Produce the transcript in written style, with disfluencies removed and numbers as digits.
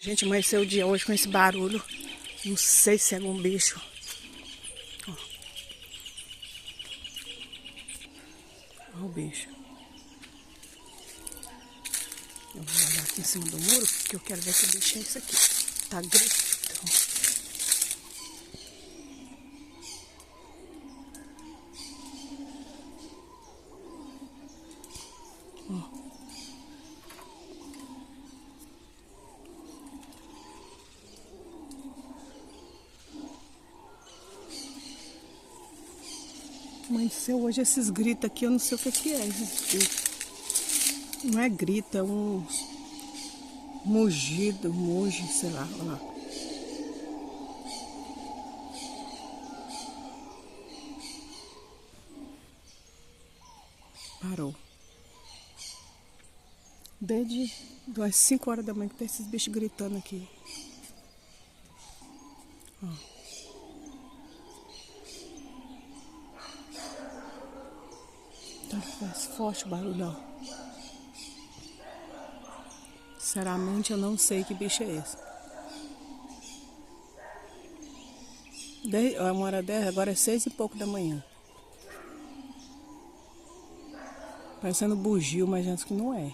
Gente, amanheceu o dia hoje com esse barulho. Não sei se é algum bicho. Ó. Ó o bicho. Eu vou olhar aqui em cima do muro, porque eu quero ver que bicho é esse aqui. Tá gritando. Ó. Amanheceu hoje esses gritos aqui, eu não sei o que é, gente. Não é grito, é um mugido, muge, sei lá, olha lá. Parou. Desde as 5 horas da manhã que tem esses bichos gritando aqui. Ó. Tá forte o barulho, ó. Sinceramente, eu não sei que bicho é esse. Uma hora 10, agora é 6 e pouco da manhã. Parecendo bugio, mas antes que não é.